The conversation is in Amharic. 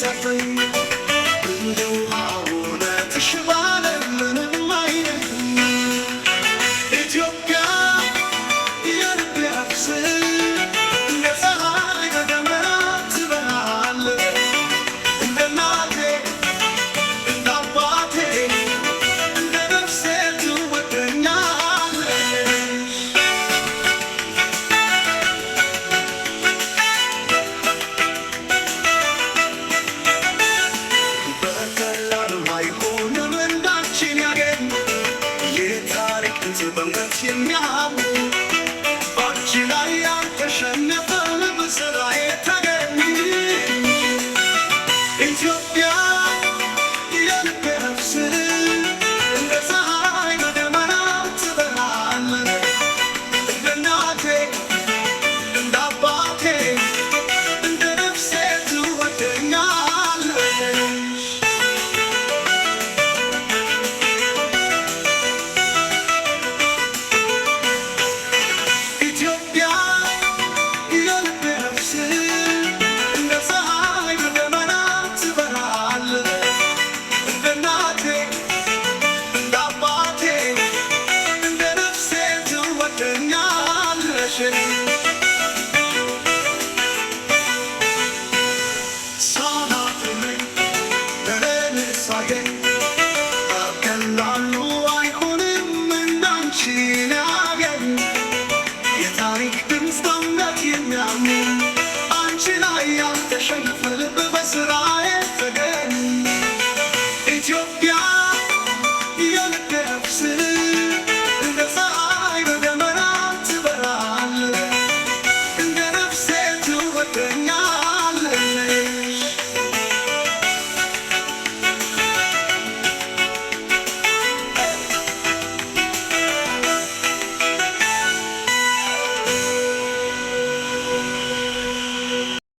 የሚሰጠኝ እንደ ውሃ እውነትሽ ባለም ምንም አይነት ኢትዮጵያ የልቤ አፍስር እንደ ፀሐይ በደመና ትበራለች እንደ እናቴ እንደ አባቴ እንደ ነፍሴ ትወደኛለች። በቀላሉ አይሆንም እንዳንቺን ያገኝ የታሪክ ጥበበት የሚያምር